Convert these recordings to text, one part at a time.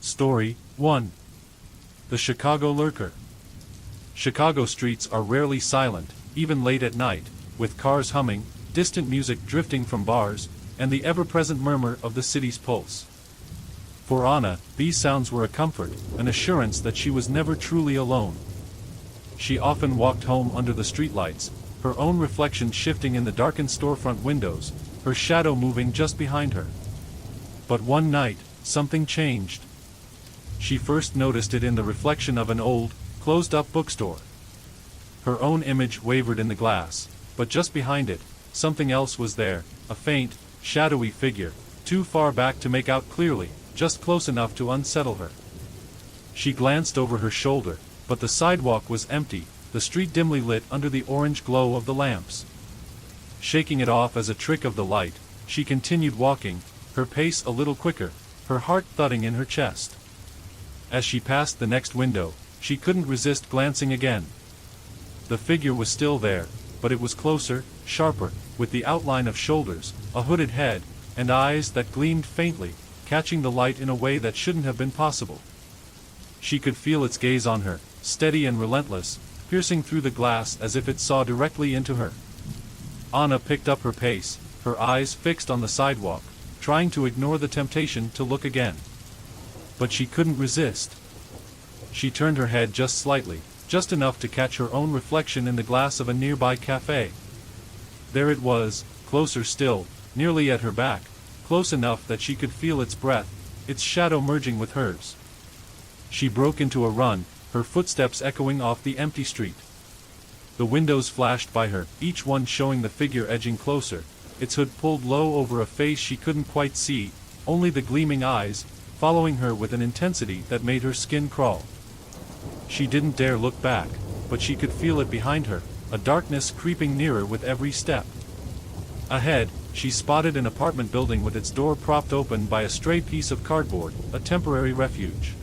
Story 1. The Chicago Lurker. Chicago streets are rarely silent, even late at night, with cars humming, distant music drifting from bars, and the ever-present murmur of the city's pulse. For Anna, these sounds were a comfort, an assurance that she was never truly alone. She often walked home under the streetlights, her own reflection shifting in the darkened storefront windows, her shadow moving just behind her. But one night, something changed. She first noticed it in the reflection of an old, closed-up bookstore. Her own image wavered in the glass, but just behind it, something else was there, a faint, shadowy figure, too far back to make out clearly, just close enough to unsettle her. She glanced over her shoulder, but the sidewalk was empty, the street dimly lit under the orange glow of the lamps. Shaking it off as a trick of the light, she continued walking, her pace a little quicker, her heart thudding in her chest. As she passed the next window, she couldn't resist glancing again. The figure was still there, but it was closer, sharper, with the outline of shoulders, a hooded head, and eyes that gleamed faintly, catching the light in a way that shouldn't have been possible. She could feel its gaze on her, steady and relentless, piercing through the glass as if it saw directly into her. Anna picked up her pace, her eyes fixed on the sidewalk, trying to ignore the temptation to look again. But she couldn't resist. She turned her head just slightly, just enough to catch her own reflection in the glass of a nearby cafe. There it was, closer still, nearly at her back, close enough that she could feel its breath, its shadow merging with hers. She broke into a run, her footsteps echoing off the empty street. The windows flashed by her, each one showing the figure edging closer, its hood pulled low over a face she couldn't quite see, only the gleaming eyes, following her with an intensity that made her skin crawl. She didn't dare look back, but she could feel it behind her, a darkness creeping nearer with every step. Ahead, she spotted an apartment building with its door propped open by a stray piece of cardboard, a temporary refuge.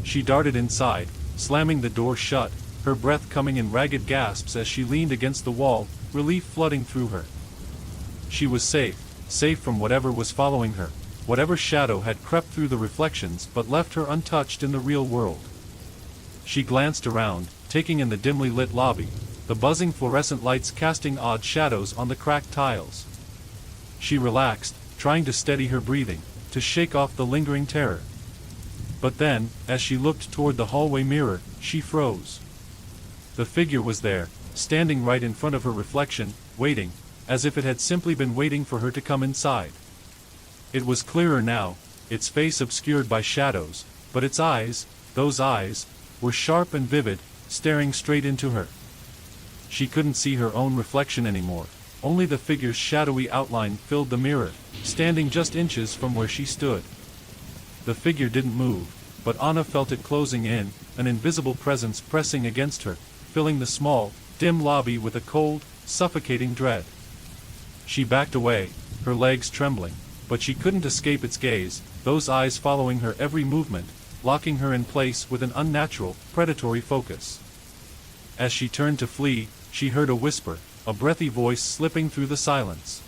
She darted inside, slamming the door shut, her breath coming in ragged gasps as she leaned against the wall, relief flooding through her. She was safe from whatever was following her, whatever shadow had crept through the reflections but left her untouched in the real world. She glanced around, taking in the dimly lit lobby, the buzzing fluorescent lights casting odd shadows on the cracked tiles. She relaxed, trying to steady her breathing, to shake off the lingering terror. But then, as she looked toward the hallway mirror, she froze. The figure was there, standing right in front of her reflection, waiting, as if it had simply been waiting for her to come inside. It was clearer now, its face obscured by shadows, but its eyes, those eyes, were sharp and vivid, staring straight into her. She couldn't see her own reflection anymore, only the figure's shadowy outline filled the mirror, standing just inches from where she stood. The figure didn't move, but Anna felt it closing in, an invisible presence pressing against her, filling the small, dim lobby with a cold, suffocating dread. She backed away, her legs trembling, but she couldn't escape its gaze, those eyes following her every movement, locking her in place with an unnatural, predatory focus. As she turned to flee, she heard a whisper, a breathy voice slipping through the silence.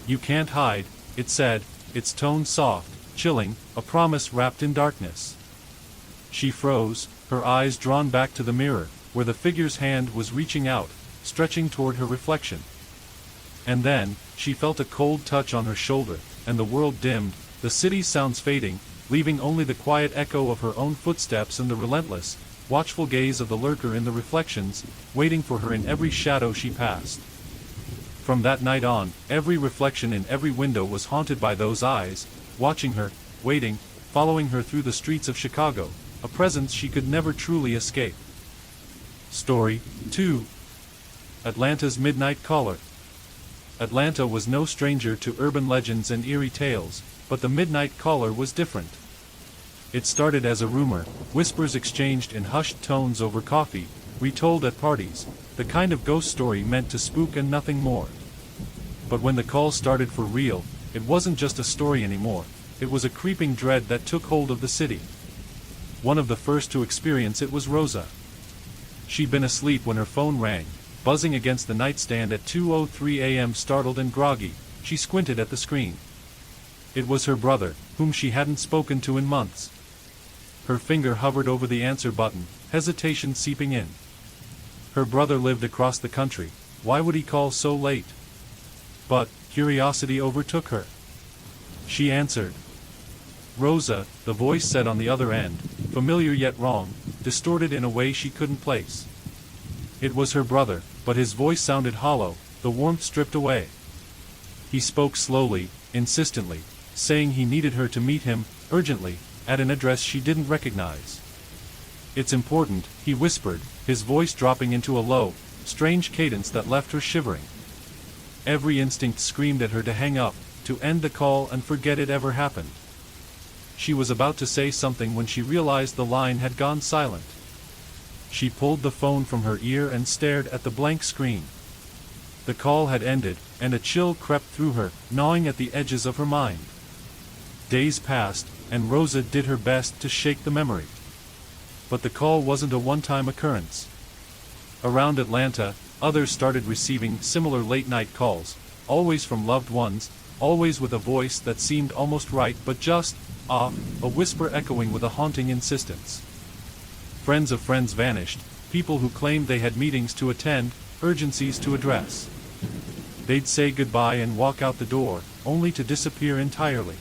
"You can't hide," it said, its tone soft, chilling, a promise wrapped in darkness. She froze, her eyes drawn back to the mirror, where the figure's hand was reaching out, stretching toward her reflection. And then, she felt a cold touch on her shoulder, and the world dimmed, the city's sounds fading, leaving only the quiet echo of her own footsteps and the relentless, watchful gaze of the lurker in the reflections, waiting for her in every shadow she passed. From that night on, every reflection in every window was haunted by those eyes, watching her, waiting, following her through the streets of Chicago, a presence she could never truly escape. Story 2. Atlanta's Midnight Caller. Atlanta was no stranger to urban legends and eerie tales, but the Midnight Caller was different. It started as a rumor, whispers exchanged in hushed tones over coffee, retold at parties, the kind of ghost story meant to spook and nothing more. But when the call started for real, it wasn't just a story anymore, it was a creeping dread that took hold of the city. One of the first to experience it was Rosa. She'd been asleep when her phone rang, buzzing against the nightstand at 2:03 a.m. Startled and groggy, she squinted at the screen. It was her brother, whom she hadn't spoken to in months. Her finger hovered over the answer button, hesitation seeping in. Her brother lived across the country. Why would he call so late? But curiosity overtook her. She answered. Rosa, the voice said on the other end, familiar yet wrong, distorted in a way she couldn't place. It was her brother, but his voice sounded hollow, the warmth stripped away. He spoke slowly, insistently, saying he needed her to meet him, urgently, at an address she didn't recognize. It's important, he whispered, his voice dropping into a low, strange cadence that left her shivering. Every instinct screamed at her to hang up, to end the call and forget it ever happened. She was about to say something when she realized the line had gone silent. She pulled the phone from her ear and stared at the blank screen. The call had ended, and a chill crept through her, gnawing at the edges of her mind. Days passed, and Rosa did her best to shake the memory. But the call wasn't a one-time occurrence. Around Atlanta, others started receiving similar late-night calls, always from loved ones, always with a voice that seemed almost right but just off, a whisper echoing with a haunting insistence. Friends of friends vanished, people who claimed they had meetings to attend, urgencies to address. They'd say goodbye and walk out the door, only to disappear entirely.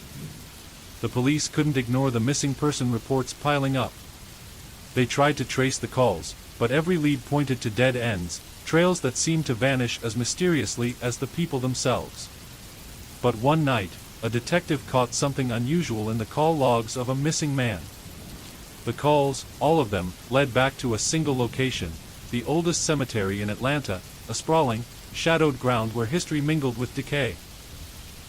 The police couldn't ignore the missing person reports piling up. They tried to trace the calls, but every lead pointed to dead ends, trails that seemed to vanish as mysteriously as the people themselves. But one night, a detective caught something unusual in the call logs of a missing man. The calls, all of them, led back to a single location, the oldest cemetery in Atlanta, a sprawling, shadowed ground where history mingled with decay.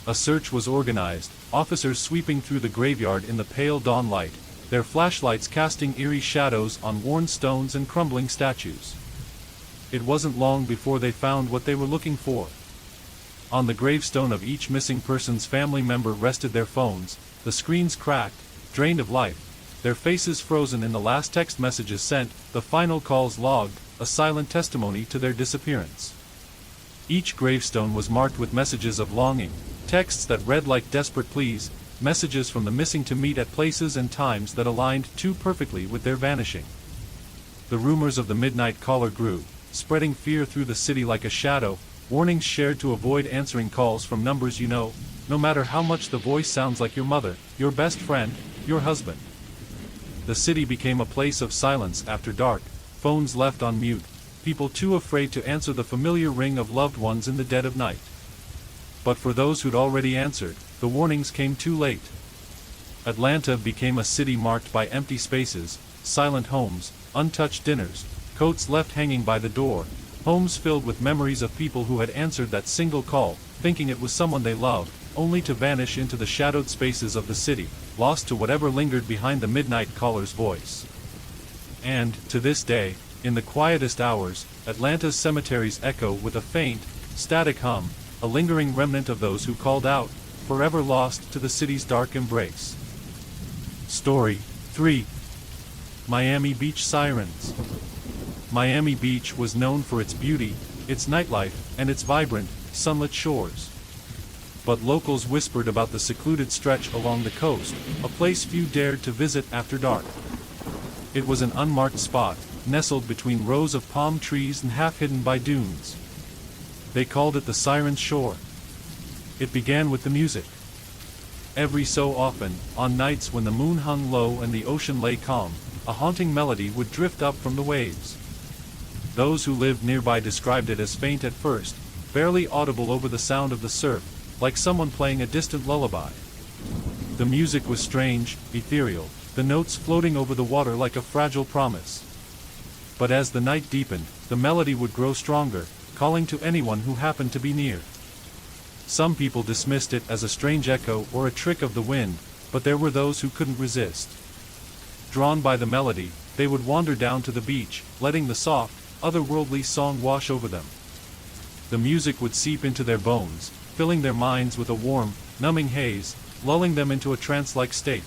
A search was organized, officers sweeping through the graveyard in the pale dawn light, their flashlights casting eerie shadows on worn stones and crumbling statues. It wasn't long before they found what they were looking for. On the gravestone of each missing person's family member rested their phones, the screens cracked, drained of life, their faces frozen in the last text messages sent, the final calls logged, a silent testimony to their disappearance. Each gravestone was marked with messages of longing, texts that read like desperate pleas, messages from the missing to meet at places and times that aligned too perfectly with their vanishing. The rumors of the midnight caller grew, spreading fear through the city like a shadow, warnings shared to avoid answering calls from numbers you know, no matter how much the voice sounds like your mother, your best friend, your husband. The city became a place of silence after dark, phones left on mute, people too afraid to answer the familiar ring of loved ones in the dead of night. But for those who'd already answered, the warnings came too late. Atlanta became a city marked by empty spaces, silent homes, untouched dinners, coats left hanging by the door, homes filled with memories of people who had answered that single call, thinking it was someone they loved, only to vanish into the shadowed spaces of the city, lost to whatever lingered behind the midnight caller's voice. And, to this day, in the quietest hours, Atlanta's cemeteries echo with a faint, static hum, a lingering remnant of those who called out, forever lost to the city's dark embrace. Story 3. Miami Beach Sirens. Miami Beach was known for its beauty, its nightlife, and its vibrant, sunlit shores. But locals whispered about the secluded stretch along the coast, a place few dared to visit after dark. It was an unmarked spot, nestled between rows of palm trees and half hidden by dunes. They called it the Siren's Shore. It began with the music. Every so often, on nights when the moon hung low and the ocean lay calm, a haunting melody would drift up from the waves. Those who lived nearby described it as faint at first, barely audible over the sound of the surf, like someone playing a distant lullaby. The music was strange, ethereal, the notes floating over the water like a fragile promise. But as the night deepened, the melody would grow stronger, calling to anyone who happened to be near. Some people dismissed it as a strange echo or a trick of the wind, but there were those who couldn't resist. Drawn by the melody, they would wander down to the beach, letting the soft, otherworldly song wash over them. The music would seep into their bones, filling their minds with a warm, numbing haze, lulling them into a trance-like state.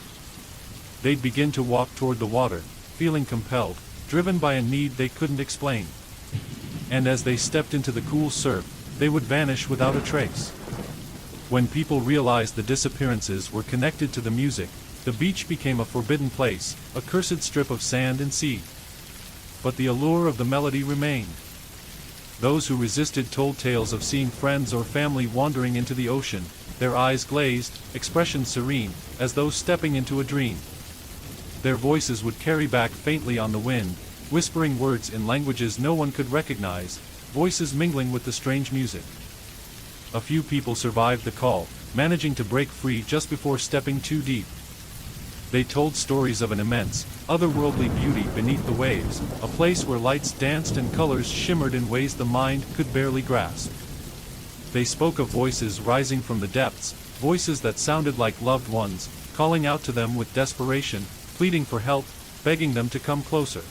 They'd begin to walk toward the water, feeling compelled, driven by a need they couldn't explain. And as they stepped into the cool surf, they would vanish without a trace. When people realized the disappearances were connected to the music, The beach became a forbidden place, a cursed strip of sand and sea. But the allure of the melody remained. Those who resisted told tales of seeing friends or family wandering into the ocean, their eyes glazed, expressions serene, as though stepping into a dream. Their voices would carry back faintly on the wind, whispering words in languages no one could recognize, voices mingling with the strange music. A few people survived the call, managing to break free just before stepping too deep. They told stories of an immense, otherworldly beauty beneath the waves, a place where lights danced and colors shimmered in ways the mind could barely grasp. They spoke of voices rising from the depths, voices that sounded like loved ones, calling out to them with desperation, pleading for help, begging them to come closer.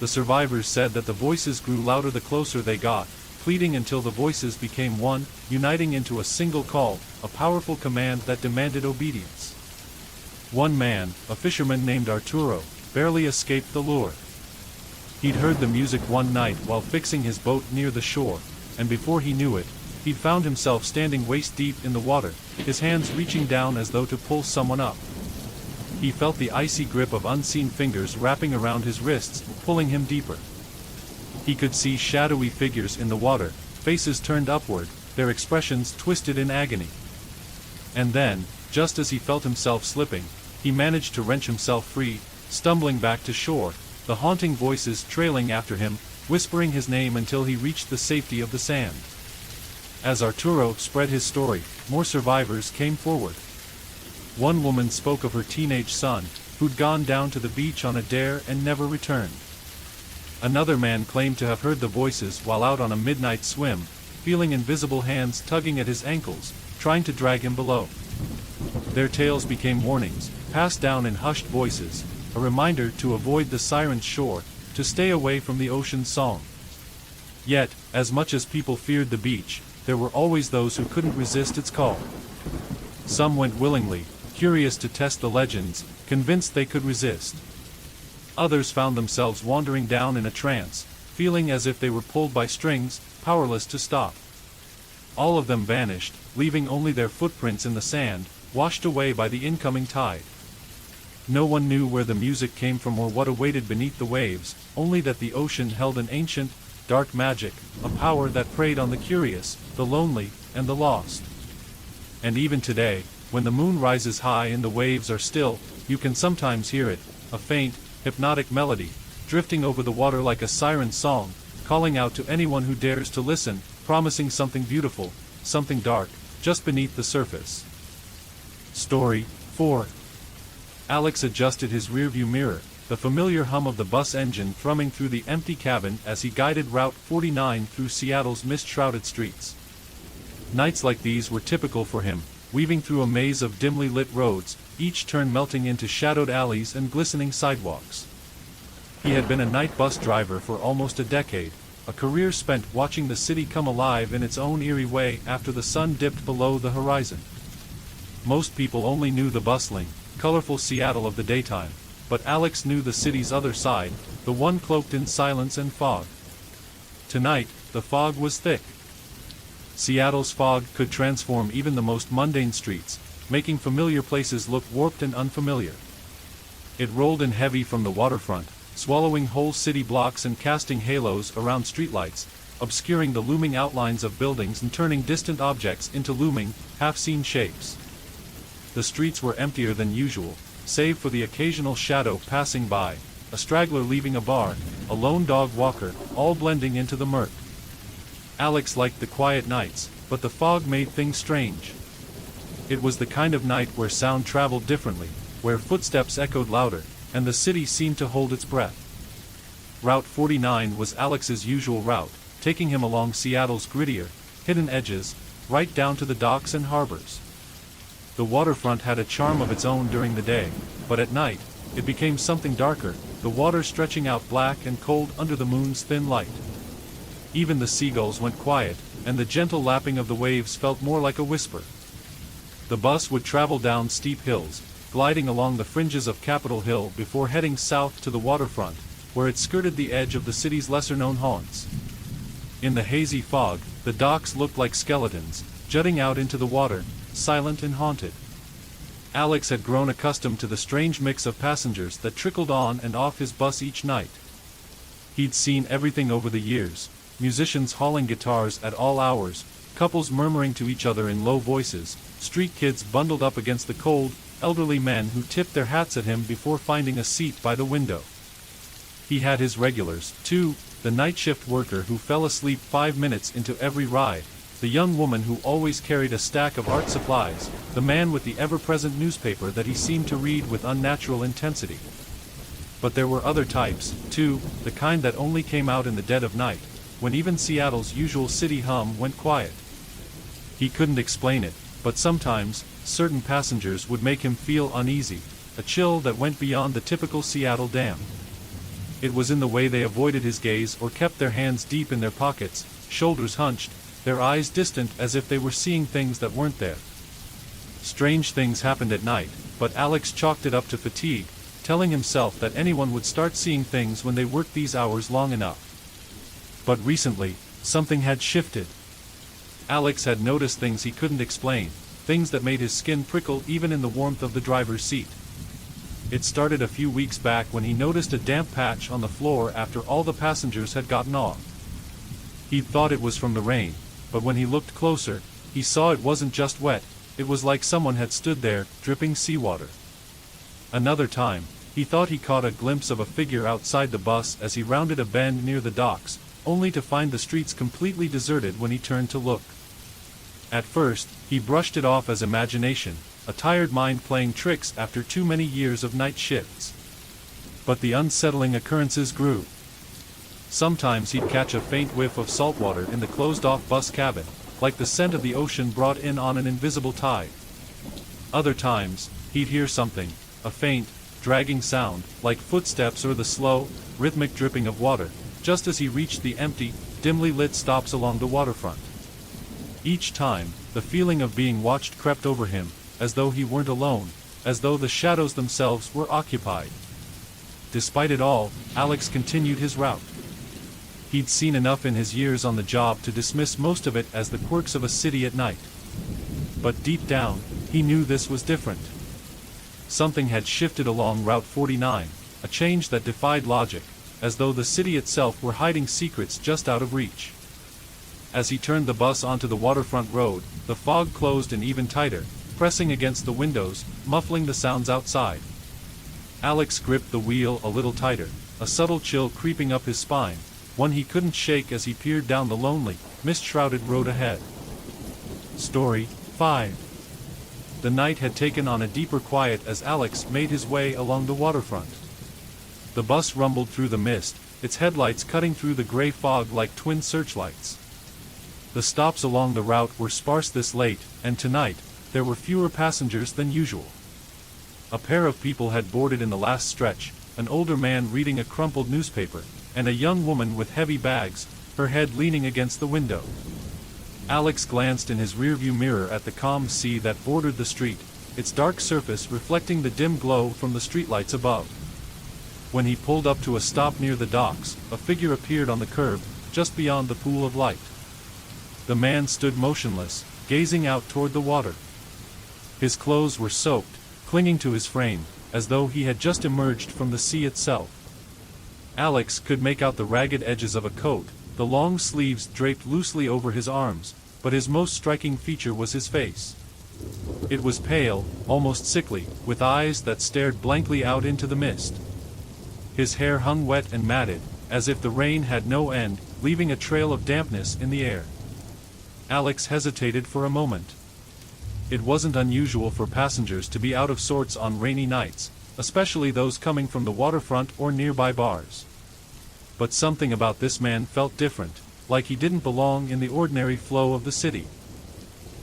The survivors said that the voices grew louder the closer they got, pleading until the voices became one, uniting into a single call, a powerful command that demanded obedience. One man, a fisherman named Arturo, barely escaped the lure. He'd heard the music one night while fixing his boat near the shore, and before he knew it, he'd found himself standing waist-deep in the water, his hands reaching down as though to pull someone up. He felt the icy grip of unseen fingers wrapping around his wrists, pulling him deeper. He could see shadowy figures in the water, faces turned upward, their expressions twisted in agony. And then, just as he felt himself slipping, he managed to wrench himself free, stumbling back to shore, the haunting voices trailing after him, whispering his name until he reached the safety of the sand. As Arturo spread his story, more survivors came forward. One woman spoke of her teenage son, who'd gone down to the beach on a dare and never returned. Another man claimed to have heard the voices while out on a midnight swim, feeling invisible hands tugging at his ankles, trying to drag him below. Their tales became warnings, passed down in hushed voices, a reminder to avoid the siren's shore, to stay away from the ocean's song. Yet, as much as people feared the beach, there were always those who couldn't resist its call. Some went willingly, curious to test the legends, convinced they could resist. Others found themselves wandering down in a trance, feeling as if they were pulled by strings, powerless to stop. All of them vanished, leaving only their footprints in the sand, washed away by the incoming tide. No one knew where the music came from or what awaited beneath the waves, only that the ocean held an ancient, dark magic, a power that preyed on the curious, the lonely, and the lost. And even today, when the moon rises high and the waves are still, you can sometimes hear it, a faint, hypnotic melody, drifting over the water like a siren's song, calling out to anyone who dares to listen, promising something beautiful, something dark, just beneath the surface. Story 4. Alex adjusted his rearview mirror, the familiar hum of the bus engine thrumming through the empty cabin as he guided Route 49 through Seattle's mist-shrouded streets. Nights like these were typical for him, weaving through a maze of dimly lit roads, each turn melting into shadowed alleys and glistening sidewalks. He had been a night bus driver for almost a decade, a career spent watching the city come alive in its own eerie way after the sun dipped below the horizon. Most people only knew the bustling, colorful Seattle of the daytime, but Alex knew the city's other side, the one cloaked in silence and fog. Tonight, the fog was thick. Seattle's fog could transform even the most mundane streets, making familiar places look warped and unfamiliar. It rolled in heavy from the waterfront, swallowing whole city blocks and casting halos around streetlights, obscuring the looming outlines of buildings and turning distant objects into looming, half-seen shapes. The streets were emptier than usual, save for the occasional shadow passing by, a straggler leaving a bar, a lone dog walker, all blending into the murk. Alex liked the quiet nights, but the fog made things strange. It was the kind of night where sound traveled differently, where footsteps echoed louder, and the city seemed to hold its breath. Route 49 was Alex's usual route, taking him along Seattle's grittier, hidden edges, right down to the docks and harbors. The waterfront had a charm of its own during the day, but at night, it became something darker, the water stretching out black and cold under the moon's thin light. Even the seagulls went quiet, and the gentle lapping of the waves felt more like a whisper. The bus would travel down steep hills, gliding along the fringes of Capitol Hill before heading south to the waterfront, where it skirted the edge of the city's lesser-known haunts. In the hazy fog, the docks looked like skeletons, jutting out into the water, silent and haunted. Alex had grown accustomed to the strange mix of passengers that trickled on and off his bus each night. He'd seen everything over the years: musicians hauling guitars at all hours, couples murmuring to each other in low voices, street kids bundled up against the cold, elderly men who tipped their hats at him before finding a seat by the window. He had his regulars, too: the night shift worker who fell asleep 5 minutes into every ride, the young woman who always carried a stack of art supplies, the man with the ever-present newspaper that he seemed to read with unnatural intensity. But there were other types, too, the kind that only came out in the dead of night, when even Seattle's usual city hum went quiet. He couldn't explain it, but sometimes, certain passengers would make him feel uneasy, a chill that went beyond the typical Seattle damp. It was in the way they avoided his gaze or kept their hands deep in their pockets, shoulders hunched, their eyes distant as if they were seeing things that weren't there. Strange things happened at night, but Alex chalked it up to fatigue, telling himself that anyone would start seeing things when they worked these hours long enough. But recently, something had shifted. Alex had noticed things he couldn't explain, things that made his skin prickle even in the warmth of the driver's seat. It started a few weeks back when he noticed a damp patch on the floor after all the passengers had gotten off. He'd thought it was from the rain, but when he looked closer, he saw it wasn't just wet, it was like someone had stood there, dripping seawater. Another time, he thought he caught a glimpse of a figure outside the bus as he rounded a bend near the docks, only to find the streets completely deserted when he turned to look. At first, he brushed it off as imagination, a tired mind playing tricks after too many years of night shifts. But the unsettling occurrences grew. Sometimes he'd catch a faint whiff of salt water in the closed-off bus cabin, like the scent of the ocean brought in on an invisible tide. Other times, he'd hear something, a faint, dragging sound, like footsteps or the slow, rhythmic dripping of water, just as he reached the empty, dimly lit stops along the waterfront. Each time, the feeling of being watched crept over him, as though he weren't alone, as though the shadows themselves were occupied. Despite it all, Alex continued his route. He'd seen enough in his years on the job to dismiss most of it as the quirks of a city at night. But deep down, he knew this was different. Something had shifted along Route 49, a change that defied logic, as though the city itself were hiding secrets just out of reach. As he turned the bus onto the waterfront road, the fog closed in even tighter, pressing against the windows, muffling the sounds outside. Alex gripped the wheel a little tighter, a subtle chill creeping up his spine, one he couldn't shake as he peered down the lonely, mist-shrouded road ahead. Story 5. The night had taken on a deeper quiet as Alex made his way along the waterfront. The bus rumbled through the mist, its headlights cutting through the gray fog like twin searchlights. The stops along the route were sparse this late, and tonight, there were fewer passengers than usual. A pair of people had boarded in the last stretch, an older man reading a crumpled newspaper, and a young woman with heavy bags, her head leaning against the window. Alex glanced in his rearview mirror at the calm sea that bordered the street, its dark surface reflecting the dim glow from the streetlights above. When he pulled up to a stop near the docks, a figure appeared on the curb, just beyond the pool of light. The man stood motionless, gazing out toward the water. His clothes were soaked, clinging to his frame, as though he had just emerged from the sea itself. Alex could make out the ragged edges of a coat, the long sleeves draped loosely over his arms, but his most striking feature was his face. It was pale, almost sickly, with eyes that stared blankly out into the mist. His hair hung wet and matted, as if the rain had no end, leaving a trail of dampness in the air. Alex hesitated for a moment. It wasn't unusual for passengers to be out of sorts on rainy nights, especially those coming from the waterfront or nearby bars. But something about this man felt different, like he didn't belong in the ordinary flow of the city.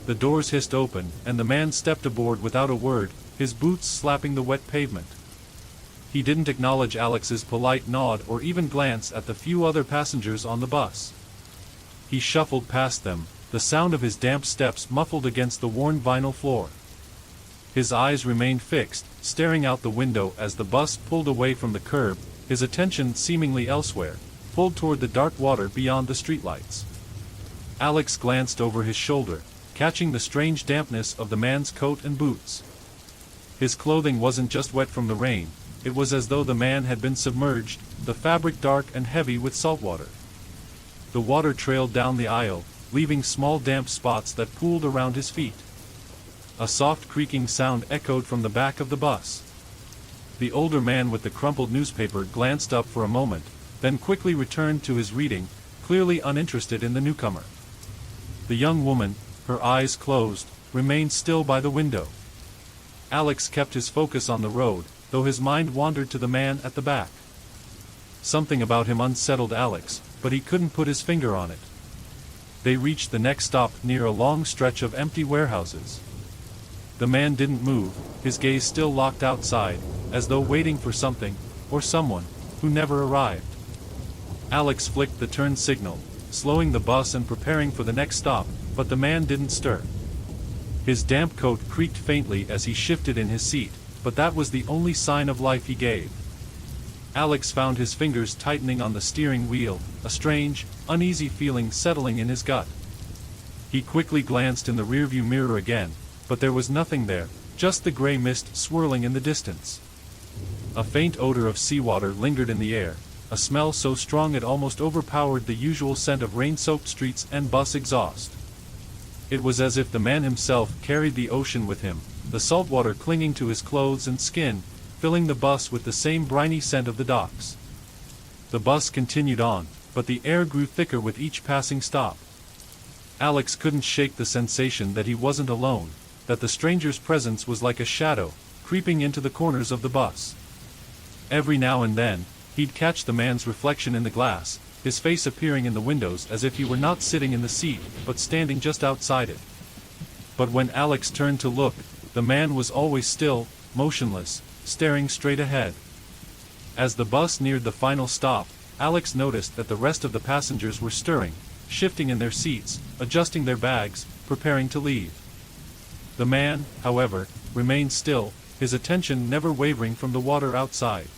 The doors hissed open, and the man stepped aboard without a word, his boots slapping the wet pavement. He didn't acknowledge Alex's polite nod or even glance at the few other passengers on the bus. He shuffled past them, the sound of his damp steps muffled against the worn vinyl floor. His eyes remained fixed, staring out the window as the bus pulled away from the curb, his attention seemingly elsewhere, pulled toward the dark water beyond the streetlights. Alex glanced over his shoulder, catching the strange dampness of the man's coat and boots. His clothing wasn't just wet from the rain, it was as though the man had been submerged, the fabric dark and heavy with salt water. The water trailed down the aisle, leaving small damp spots that pooled around his feet. A soft creaking sound echoed from the back of the bus. The older man with the crumpled newspaper glanced up for a moment, then quickly returned to his reading, clearly uninterested in the newcomer. The young woman, her eyes closed, remained still by the window. Alex kept his focus on the road, though his mind wandered to the man at the back. Something about him unsettled Alex, but he couldn't put his finger on it. They reached the next stop near a long stretch of empty warehouses. The man didn't move, his gaze still locked outside, as though waiting for something, or someone, who never arrived. Alex flicked the turn signal, slowing the bus and preparing for the next stop, but the man didn't stir. His damp coat creaked faintly as he shifted in his seat, but that was the only sign of life he gave. Alex found his fingers tightening on the steering wheel, a strange, uneasy feeling settling in his gut. He quickly glanced in the rearview mirror again, but there was nothing there, just the gray mist swirling in the distance. A faint odor of seawater lingered in the air, a smell so strong it almost overpowered the usual scent of rain-soaked streets and bus exhaust. It was as if the man himself carried the ocean with him, the salt water clinging to his clothes and skin, filling the bus with the same briny scent of the docks. The bus continued on, but the air grew thicker with each passing stop. Alex couldn't shake the sensation that he wasn't alone, that the stranger's presence was like a shadow, creeping into the corners of the bus. Every now and then, he'd catch the man's reflection in the glass, his face appearing in the windows as if he were not sitting in the seat, but standing just outside it. But when Alex turned to look, the man was always still, motionless, staring straight ahead. As the bus neared the final stop, Alex noticed that the rest of the passengers were stirring, shifting in their seats, adjusting their bags, preparing to leave. The man, however, remained still, his attention never wavering from the water outside.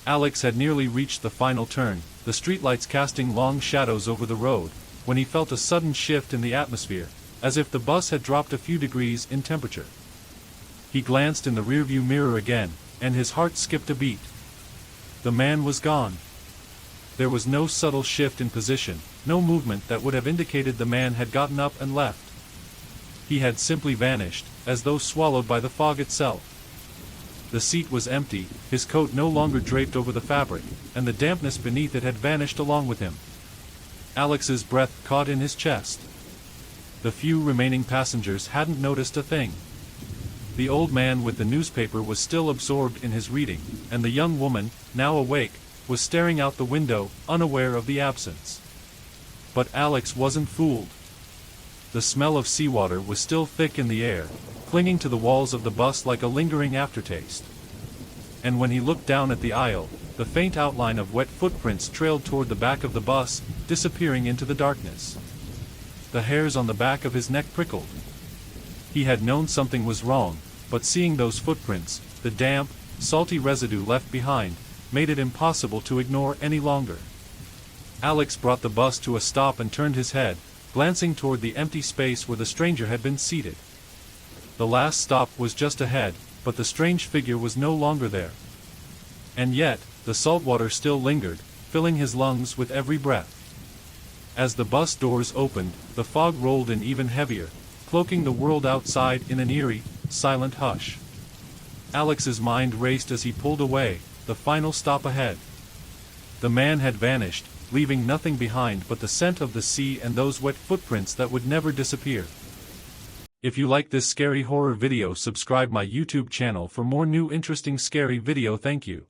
Alex had nearly reached the final turn, the streetlights casting long shadows over the road, when he felt a sudden shift in the atmosphere, as if the bus had dropped a few degrees in temperature. He glanced in the rearview mirror again, and his heart skipped a beat. The man was gone. There was no subtle shift in position, no movement that would have indicated the man had gotten up and left. He had simply vanished, as though swallowed by the fog itself. The seat was empty, his coat no longer draped over the fabric, and the dampness beneath it had vanished along with him. Alex's breath caught in his chest. The few remaining passengers hadn't noticed a thing. The old man with the newspaper was still absorbed in his reading, and the young woman, now awake, was staring out the window, unaware of the absence. But Alex wasn't fooled. The smell of seawater was still thick in the air, clinging to the walls of the bus like a lingering aftertaste. And when he looked down at the aisle, the faint outline of wet footprints trailed toward the back of the bus, disappearing into the darkness. The hairs on the back of his neck prickled. He had known something was wrong, but seeing those footprints, the damp, salty residue left behind, made it impossible to ignore any longer. Alex brought the bus to a stop and turned his head, glancing toward the empty space where the stranger had been seated. The last stop was just ahead, but the strange figure was no longer there. And yet, the salt water still lingered, filling his lungs with every breath. As the bus doors opened, the fog rolled in even heavier, cloaking the world outside in an eerie, silent hush. Alex's mind raced as he pulled away, the final stop ahead. The man had vanished, leaving nothing behind but the scent of the sea and those wet footprints that would never disappear. If you like this scary horror video, subscribe my YouTube channel for more new interesting scary video. Thank you.